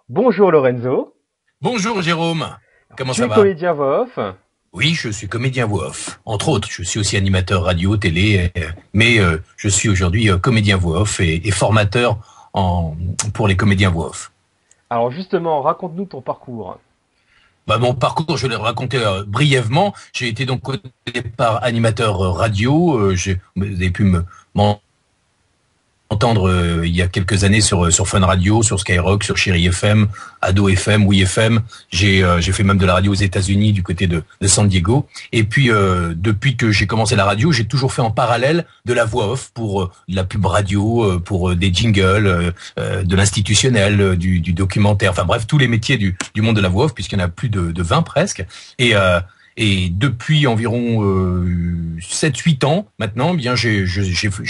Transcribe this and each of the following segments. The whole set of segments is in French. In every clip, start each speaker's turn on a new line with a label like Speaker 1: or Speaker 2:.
Speaker 1: Bonjour Lorenzo,
Speaker 2: Bonjour Jérôme, comment
Speaker 1: tu
Speaker 2: ça
Speaker 1: es
Speaker 2: va?
Speaker 1: comédien voix off.
Speaker 2: Oui, je suis comédien voix off. Entre autres, je suis aussi animateur radio, télé, mais je suis aujourd'hui comédien voix off et formateur pour les comédiens voix off.
Speaker 1: Alors justement, raconte-nous ton parcours.
Speaker 2: Bah, mon parcours, je vais le raconter brièvement. J'ai été donc au départ animateur radio. Vous avez pu entendre il y a quelques années sur Fun Radio, sur Skyrock, sur Chéri FM, Ado FM, Oui FM. J'ai fait même de la radio aux États-Unis du côté de San Diego. Et puis depuis que j'ai commencé la radio, j'ai toujours fait en parallèle de la voix off pour de la pub radio, pour des jingles, de l'institutionnel, du documentaire. Enfin bref, tous les métiers du monde de la voix off, puisqu'il y en a plus de 20 presque. Et depuis environ 7-8 ans maintenant, eh bien j'ai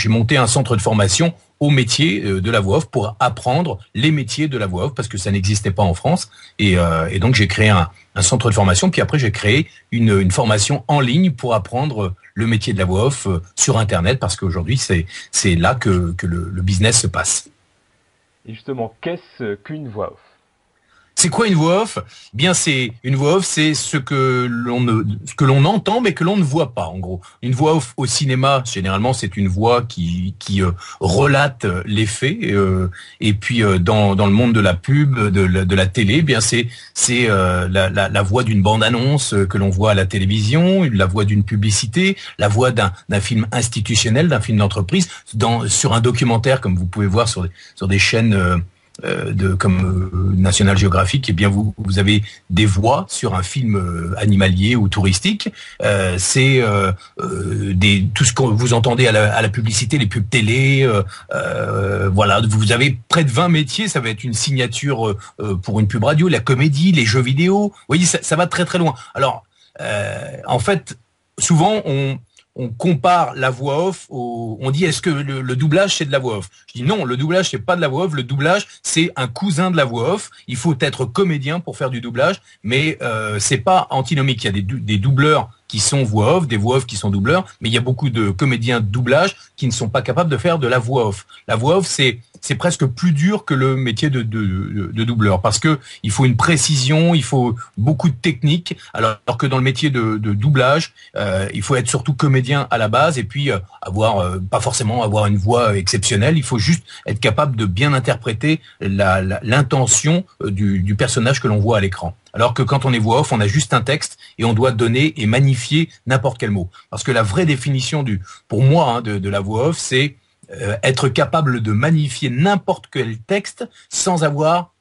Speaker 2: monté un centre de formation au métier de la voix off pour apprendre les métiers de la voix off parce que ça n'existait pas en France. Et donc j'ai créé un centre de formation. Puis après j'ai créé une formation en ligne pour apprendre le métier de la voix off sur Internet parce qu'aujourd'hui c'est là que le business se passe.
Speaker 1: Et justement, qu'est-ce qu'une voix off?
Speaker 2: C'est quoi une voix off? Bien, c'est une voix off, c'est ce que l'on entend mais que l'on ne voit pas. En gros, une voix off au cinéma, généralement, c'est une voix qui relate les faits. Et puis dans le monde de la pub, de la télé, bien c'est la voix d'une bande-annonce que l'on voit à la télévision, la voix d'une publicité, la voix d'un film institutionnel, d'un film d'entreprise, sur un documentaire comme vous pouvez voir sur des chaînes. Comme National Geographic, eh bien vous avez des voix sur un film animalier ou touristique. C'est tout ce que vous entendez à la publicité, les pubs télé. Voilà, vous avez près de 20 métiers. Ça va être une signature pour une pub radio, la comédie, les jeux vidéo. Vous voyez, ça va très très loin. Alors, en fait, souvent on compare la voix off on dit est-ce que le doublage c'est de la voix off? Je dis non, le doublage c'est pas de la voix off, le doublage c'est un cousin de la voix off. Il faut être comédien pour faire du doublage, mais c'est pas antinomique. Il y a des doubleurs qui sont voix off, des voix off qui sont doubleurs, mais il y a beaucoup de comédiens de doublage qui ne sont pas capables de faire de la voix off. La voix off c'est presque plus dur que le métier de doubleur parce que il faut une précision, il faut beaucoup de technique, alors que dans le métier de doublage, il faut être surtout comédien à la base et puis pas forcément avoir une voix exceptionnelle, il faut juste être capable de bien interpréter l'intention du personnage que l'on voit à l'écran. Alors que quand on est voix off, on a juste un texte et on doit donner et magnifier n'importe quel mot. Parce que la vraie définition pour moi, de la voix off, c'est être capable de magnifier n'importe quel texte sans avoir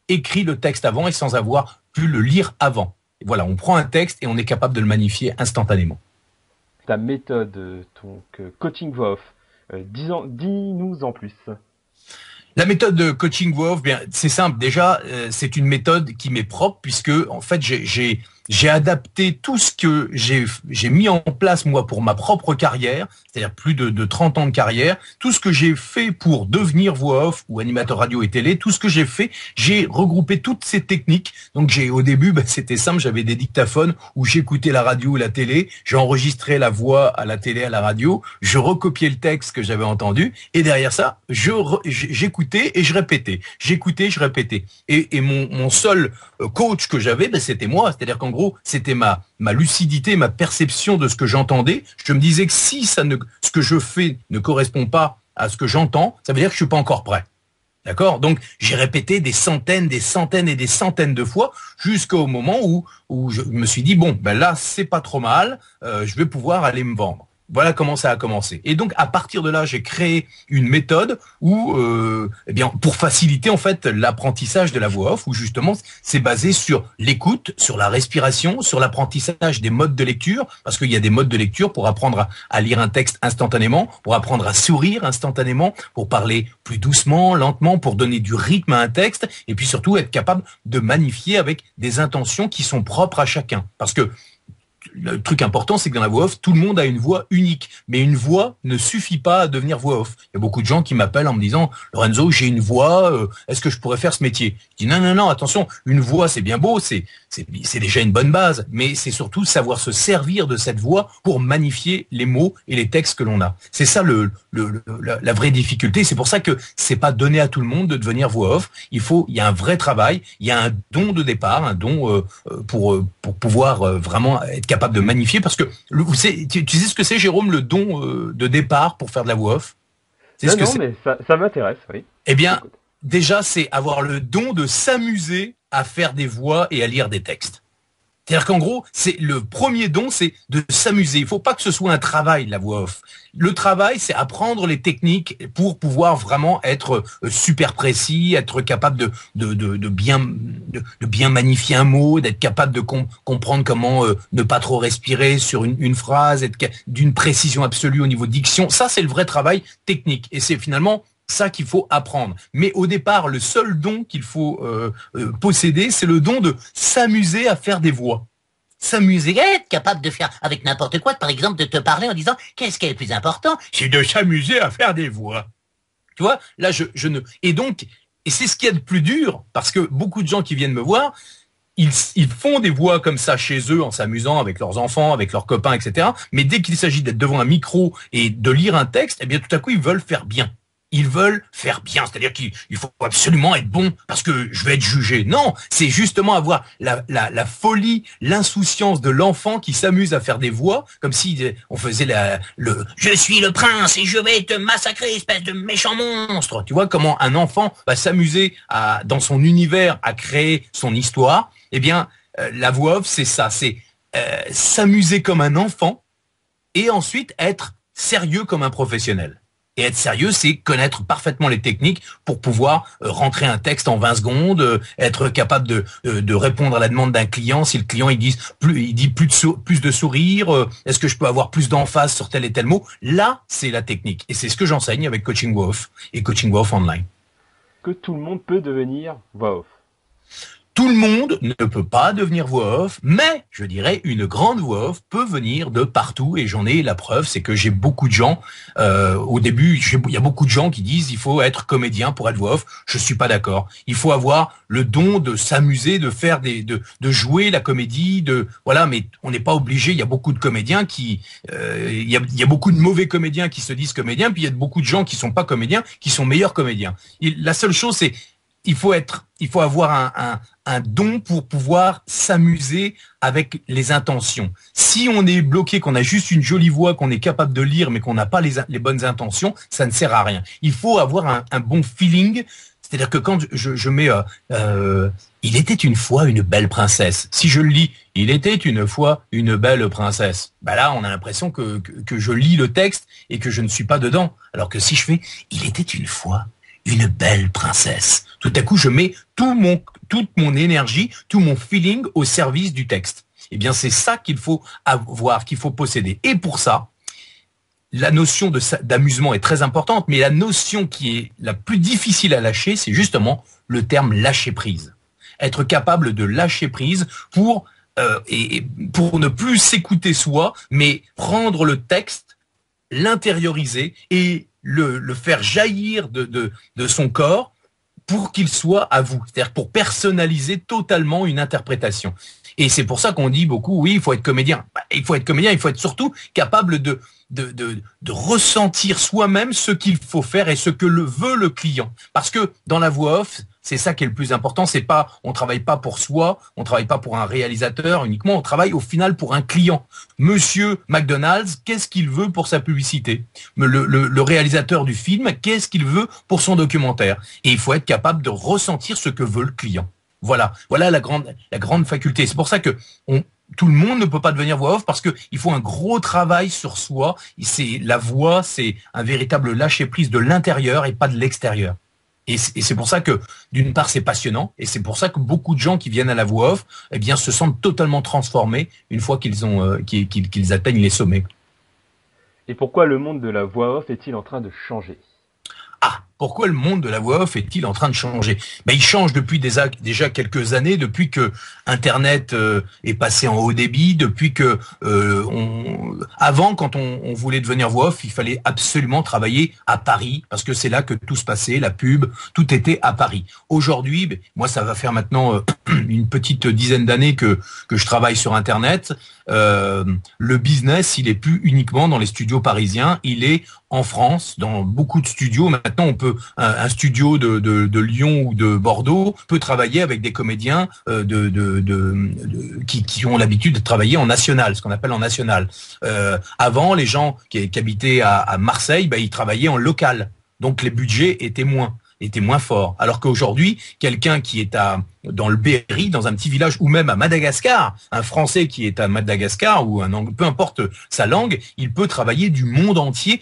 Speaker 2: écrit le texte avant et sans avoir pu le lire avant. Et voilà, on prend un texte et on est capable de le magnifier instantanément.
Speaker 1: Ta méthode, ton coaching voix off, dis-nous en plus.
Speaker 2: La méthode de coaching voix off, bien, c'est simple. Déjà, c'est une méthode qui m'est propre puisque, en fait, j'ai adapté tout ce que j'ai mis en place, moi, pour ma propre carrière, c'est-à-dire plus de 30 ans de carrière, tout ce que j'ai fait pour devenir voix off ou animateur radio et télé, tout ce que j'ai fait, j'ai regroupé toutes ces techniques. Donc, au début, c'était simple, j'avais des dictaphones où j'écoutais la radio ou la télé, j'enregistrais la voix à la télé, à la radio, je recopiais le texte que j'avais entendu, et derrière ça, j'écoutais et je répétais. J'écoutais, je répétais. Et mon seul coach que j'avais, c'était moi. C'est-à-dire qu'en gros, c'était ma lucidité, ma perception de ce que j'entendais. Je me disais que si ce que je fais ne correspond pas à ce que j'entends, ça veut dire que je suis pas encore prêt. D'accord? Donc, j'ai répété des centaines et des centaines de fois jusqu'au moment où je me suis dit, bon, là, c'est pas trop mal, je vais pouvoir aller me vendre. Voilà comment ça a commencé. Et donc, à partir de là, j'ai créé une méthode où, pour faciliter en fait l'apprentissage de la voix off, où justement, c'est basé sur l'écoute, sur la respiration, sur l'apprentissage des modes de lecture, parce qu'il y a des modes de lecture pour apprendre à lire un texte instantanément, pour apprendre à sourire instantanément, pour parler plus doucement, lentement, pour donner du rythme à un texte, et puis surtout être capable de magnifier avec des intentions qui sont propres à chacun. Parce que le truc important, c'est que dans la voix off, tout le monde a une voix unique. Mais une voix ne suffit pas à devenir voix off. Il y a beaucoup de gens qui m'appellent en me disant, Lorenzo, j'ai une voix, est-ce que je pourrais faire ce métier? Je dis non, attention, une voix c'est bien beau, c'est déjà une bonne base, mais c'est surtout savoir se servir de cette voix pour magnifier les mots et les textes que l'on a. C'est ça la vraie difficulté. C'est pour ça que c'est pas donné à tout le monde de devenir voix off. Il y a un vrai travail, il y a un don de départ, un don pour pouvoir vraiment être capable de magnifier, parce que tu sais ce que c'est, Jérôme, le don de départ pour faire de la voix off?
Speaker 1: Non, mais ça m'intéresse, oui.
Speaker 2: Eh bien, déjà, c'est avoir le don de s'amuser à faire des voix et à lire des textes. C'est-à-dire qu'en gros, c'est le premier don, c'est de s'amuser. Il faut pas que ce soit un travail, la voix off. Le travail, c'est apprendre les techniques pour pouvoir vraiment être super précis, être capable de bien magnifier un mot, d'être capable de comprendre comment ne pas trop respirer sur une phrase, être d'une précision absolue au niveau de diction. Ça, c'est le vrai travail technique. Et c'est finalement ça qu'il faut apprendre. Mais au départ, le seul don qu'il faut posséder, c'est le don de s'amuser à faire des voix. S'amuser,
Speaker 3: être capable de faire avec n'importe quoi, par exemple de te parler en disant qu'est-ce qui est le plus important?
Speaker 2: C'est de s'amuser à faire des voix. Tu vois, là je ne... Et c'est ce qu'il y a de plus dur, parce que beaucoup de gens qui viennent me voir, ils font des voix comme ça chez eux en s'amusant avec leurs enfants, avec leurs copains, etc. Mais dès qu'il s'agit d'être devant un micro et de lire un texte, eh bien tout à coup ils veulent faire bien. Ils veulent faire bien, c'est-à-dire qu'il faut absolument être bon parce que je vais être jugé. Non, c'est justement avoir la folie, l'insouciance de l'enfant qui s'amuse à faire des voix, comme si on faisait je suis le prince et je vais te massacrer, espèce de méchant monstre. Tu vois comment un enfant va s'amuser dans son univers à créer son histoire? Eh bien, la voix off, c'est ça, c'est s'amuser comme un enfant et ensuite être sérieux comme un professionnel. Et être sérieux, c'est connaître parfaitement les techniques pour pouvoir rentrer un texte en 20 secondes, être capable de répondre à la demande d'un client. Si le client il dit plus de sourire, est-ce que je peux avoir plus d'emphase sur tel et tel mot? Là, c'est la technique. Et c'est ce que j'enseigne avec Coaching Voix Off et Coaching Voix Off Online.
Speaker 1: Que tout le monde peut devenir voix off.
Speaker 2: Tout le monde ne peut pas devenir voix off, mais je dirais une grande voix off peut venir de partout et j'en ai la preuve, c'est que j'ai beaucoup de gens, au début, il y a beaucoup de gens qui disent il faut être comédien pour être voix off. Je suis pas d'accord. Il faut avoir le don de s'amuser, de faire de jouer la comédie, voilà, mais on n'est pas obligé. Il y a beaucoup de comédiens il y a beaucoup de mauvais comédiens qui se disent comédiens, puis il y a beaucoup de gens qui sont pas comédiens, qui sont meilleurs comédiens. La seule chose, c'est il faut avoir un don pour pouvoir s'amuser avec les intentions. Si on est bloqué, qu'on a juste une jolie voix, qu'on est capable de lire, mais qu'on n'a pas les bonnes intentions, ça ne sert à rien. Il faut avoir un bon feeling. C'est-à-dire que quand je mets il était une fois une belle princesse. Si je le lis, il était une fois une belle princesse. Bah là, on a l'impression que je lis le texte et que je ne suis pas dedans. Alors que si je fais il était une fois une belle princesse, tout à coup, je mets toute mon énergie, tout mon feeling au service du texte. Eh bien, c'est ça qu'il faut avoir, qu'il faut posséder. Et pour ça, la notion d'amusement est très importante, mais la notion qui est la plus difficile à lâcher, c'est justement le terme lâcher prise. Être capable de lâcher prise pour ne plus s'écouter soi, mais prendre le texte, l'intérioriser et le faire jaillir de son corps pour qu'il soit à vous, c'est-à-dire pour personnaliser totalement une interprétation. Et c'est pour ça qu'on dit beaucoup, oui, il faut être comédien. Il faut être comédien, il faut être surtout capable de ressentir soi-même ce qu'il faut faire et ce que veut le client. Parce que dans la voix off, c'est ça qui est le plus important. On travaille pas pour soi, on travaille pas pour un réalisateur uniquement, on travaille au final pour un client. Monsieur McDonald's, qu'est-ce qu'il veut pour sa publicité? Le réalisateur du film, qu'est-ce qu'il veut pour son documentaire? Et il faut être capable de ressentir ce que veut le client. Voilà la grande faculté. C'est pour ça que tout le monde ne peut pas devenir voix off parce que il faut un gros travail sur soi. La voix, c'est un véritable lâcher prise de l'intérieur et pas de l'extérieur. Et c'est pour ça que, d'une part, c'est passionnant, et c'est pour ça que beaucoup de gens qui viennent à la voix off, eh bien, se sentent totalement transformés une fois qu'ils atteignent les sommets.
Speaker 1: Et pourquoi le monde de la voix off est-il en train de changer?
Speaker 2: Ah, pourquoi le monde de la voix off est-il en train de changer? Ben, il change depuis déjà quelques années, depuis que Internet est passé en haut débit, depuis que avant, quand on voulait devenir voix off, il fallait absolument travailler à Paris, parce que c'est là que tout se passait, la pub, tout était à Paris. Aujourd'hui, ben, moi ça va faire maintenant une petite dizaine d'années que je travaille sur Internet. Le business, il est plus uniquement dans les studios parisiens, il est en France, dans beaucoup de studios. Maintenant, on peut un studio de Lyon ou de Bordeaux peut travailler avec des comédiens qui ont l'habitude de travailler en national, ce qu'on appelle en national. Avant, les gens qui habitaient à Marseille, ben, ils travaillaient en local, donc les budgets étaient moins fort. Alors qu'aujourd'hui, quelqu'un qui est dans le Berry, dans un petit village, ou même à Madagascar, un Français qui est à Madagascar, ou peu importe sa langue, il peut travailler du monde entier.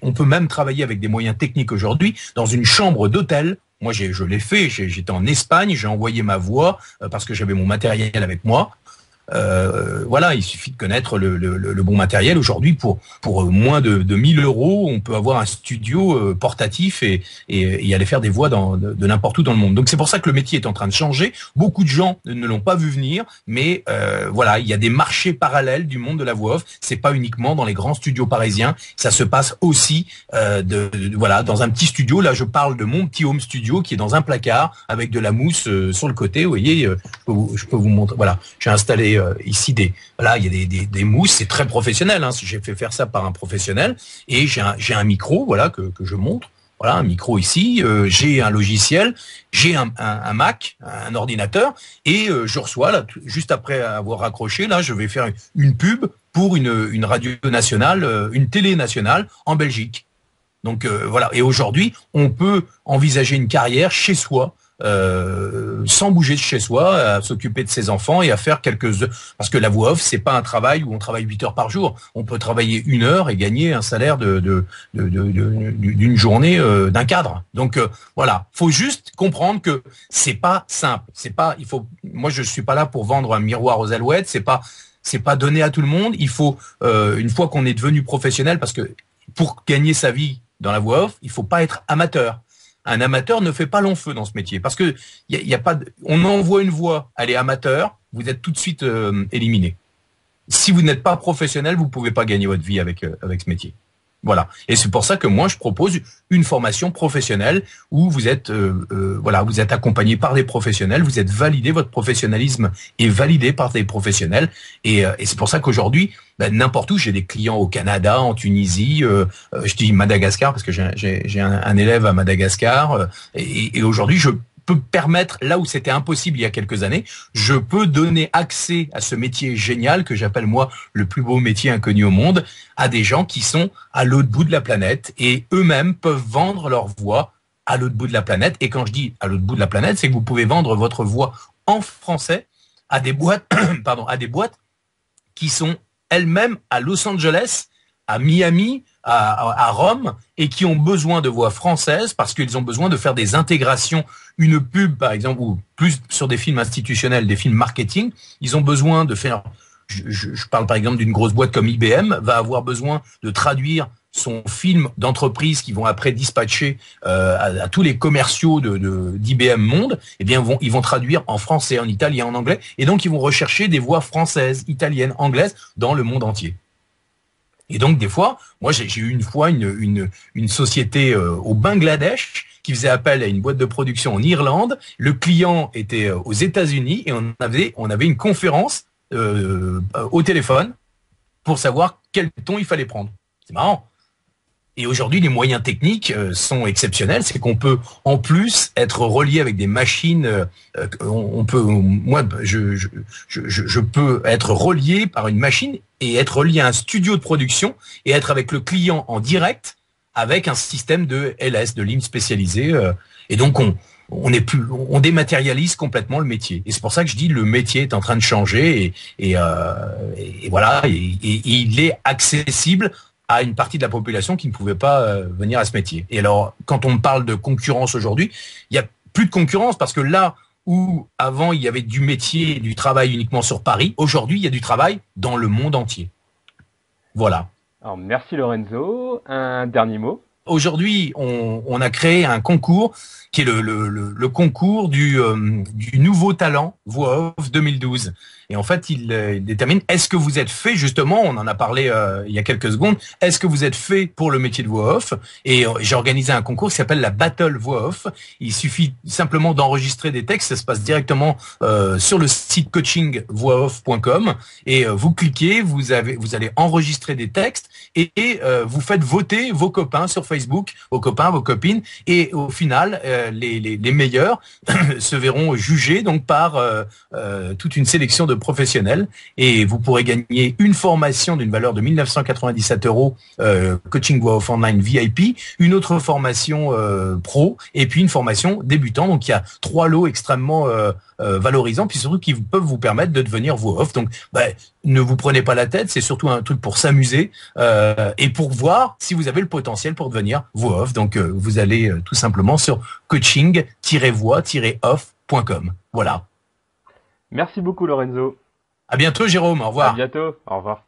Speaker 2: On peut même travailler avec des moyens techniques aujourd'hui dans une chambre d'hôtel. Moi, je l'ai fait. J'étais en Espagne, j'ai envoyé ma voix parce que j'avais mon matériel avec moi. Voilà, il suffit de connaître le bon matériel. Aujourd'hui, pour moins de 1000 euros, on peut avoir un studio portatif et aller faire des voix de n'importe où dans le monde. Donc c'est pour ça que le métier est en train de changer. Beaucoup de gens ne l'ont pas vu venir, mais voilà, il y a des marchés parallèles du monde de la voix off. C'est pas uniquement dans les grands studios parisiens. Ça se passe aussi voilà, dans un petit studio. Là, je parle de mon petit home studio qui est dans un placard avec de la mousse sur le côté. Vous voyez, je peux vous montrer. Voilà, j'ai installé ici voilà, il y a des mousses, c'est très professionnel, hein, j'ai fait faire ça par un professionnel, et j'ai un micro, voilà, que je montre, voilà, un micro ici, j'ai un logiciel, j'ai un Mac, un ordinateur, et je reçois, là, juste après avoir raccroché, là, je vais faire une pub pour une radio nationale, une télé nationale en Belgique. Donc voilà, et aujourd'hui, on peut envisager une carrière chez soi, sans bouger de chez soi, à s'occuper de ses enfants et à faire parce que la voix off, c'est pas un travail où on travaille 8 heures par jour. On peut travailler 1 heure et gagner un salaire d'une journée d'un cadre. Donc voilà, faut juste comprendre que c'est pas simple. Moi je suis pas là pour vendre un miroir aux alouettes. C'est pas donné à tout le monde. Il faut une fois qu'on est devenu professionnel, parce que pour gagner sa vie dans la voix off, il faut pas être amateur. Un amateur ne fait pas long feu dans ce métier, parce que on envoie une voix, elle est amateur, vous êtes tout de suite éliminé. Si vous n'êtes pas professionnel, vous pouvez pas gagner votre vie avec ce métier. Voilà. Et c'est pour ça que moi je propose une formation professionnelle où vous êtes voilà, vous êtes accompagné par des professionnels, vous êtes validé, votre professionnalisme est validé par des professionnels, et c'est pour ça qu'aujourd'hui, n'importe où, j'ai des clients au Canada, en Tunisie, je dis Madagascar parce que j'ai un élève à Madagascar, et aujourd'hui je peux permettre, là où c'était impossible il y a quelques années, je peux donner accès à ce métier génial que j'appelle moi le plus beau métier inconnu au monde, à des gens qui sont à l'autre bout de la planète, et eux-mêmes peuvent vendre leur voix à l'autre bout de la planète. Et quand je dis à l'autre bout de la planète, c'est que vous pouvez vendre votre voix en français à des boîtes, pardon, à des boîtes qui sont elles-mêmes à Los Angeles, à Miami, à Rome, et qui ont besoin de voix françaises parce qu'ils ont besoin de faire des intégrations, une pub par exemple, ou plus sur des films institutionnels, des films marketing. Ils ont besoin de faire, je parle par exemple d'une grosse boîte comme IBM, va avoir besoin de traduire son film d'entreprise qui vont après dispatcher à tous les commerciaux d'IBM Monde. Eh bien, ils vont traduire en français, en italien, en anglais, et donc ils vont rechercher des voix françaises, italiennes, anglaises dans le monde entier. Et donc des fois, moi j'ai eu une fois une société au Bangladesh qui faisait appel à une boîte de production en Irlande. Le client était aux États-Unis, et on avait une conférence au téléphone pour savoir quel ton il fallait prendre. C'est marrant. Et aujourd'hui, les moyens techniques sont exceptionnels. C'est qu'on peut, en plus, être relié avec des machines. Moi, je peux être relié par une machine et être relié à un studio de production et être avec le client en direct avec un système de LS, de ligne spécialisée. Et donc, on dématérialise complètement le métier. Et c'est pour ça que je dis le métier est en train de changer, et voilà, et il est accessible à une partie de la population qui ne pouvait pas venir à ce métier. Et alors, quand on parle de concurrence aujourd'hui, il y a plus de concurrence, parce que là où avant il y avait du métier, du travail uniquement sur Paris, aujourd'hui il y a du travail dans le monde entier. Voilà.
Speaker 1: Alors merci Lorenzo. Un dernier mot.
Speaker 2: aujourd'hui, on a créé un concours qui est le concours du nouveau talent Voix Off 2012. Et en fait, il détermine, est-ce que vous êtes fait, justement, on en a parlé il y a quelques secondes, est-ce que vous êtes fait pour le métier de voix off? Et j'ai organisé un concours qui s'appelle la Battle Voix Off. Il suffit simplement d'enregistrer des textes, ça se passe directement sur le site coachingvoixoff.com et vous cliquez, vous allez enregistrer des textes et vous faites voter vos copains sur Facebook, vos copains, vos copines, et au final, les meilleurs se verront jugés donc par toute une sélection de professionnels, et vous pourrez gagner une formation d'une valeur de 1997 €, Coaching Voix Off Online VIP, une autre formation pro, et puis une formation débutant. Donc il y a 3 lots extrêmement valorisants, puis surtout qui peuvent vous permettre de devenir voix off. Donc ne vous prenez pas la tête, c'est surtout un truc pour s'amuser et pour voir si vous avez le potentiel pour devenir voix off. Donc vous allez tout simplement sur coaching-voix-off.com. Voilà.
Speaker 1: Merci beaucoup Lorenzo.
Speaker 2: À bientôt Jérôme, au revoir.
Speaker 1: À bientôt, au revoir.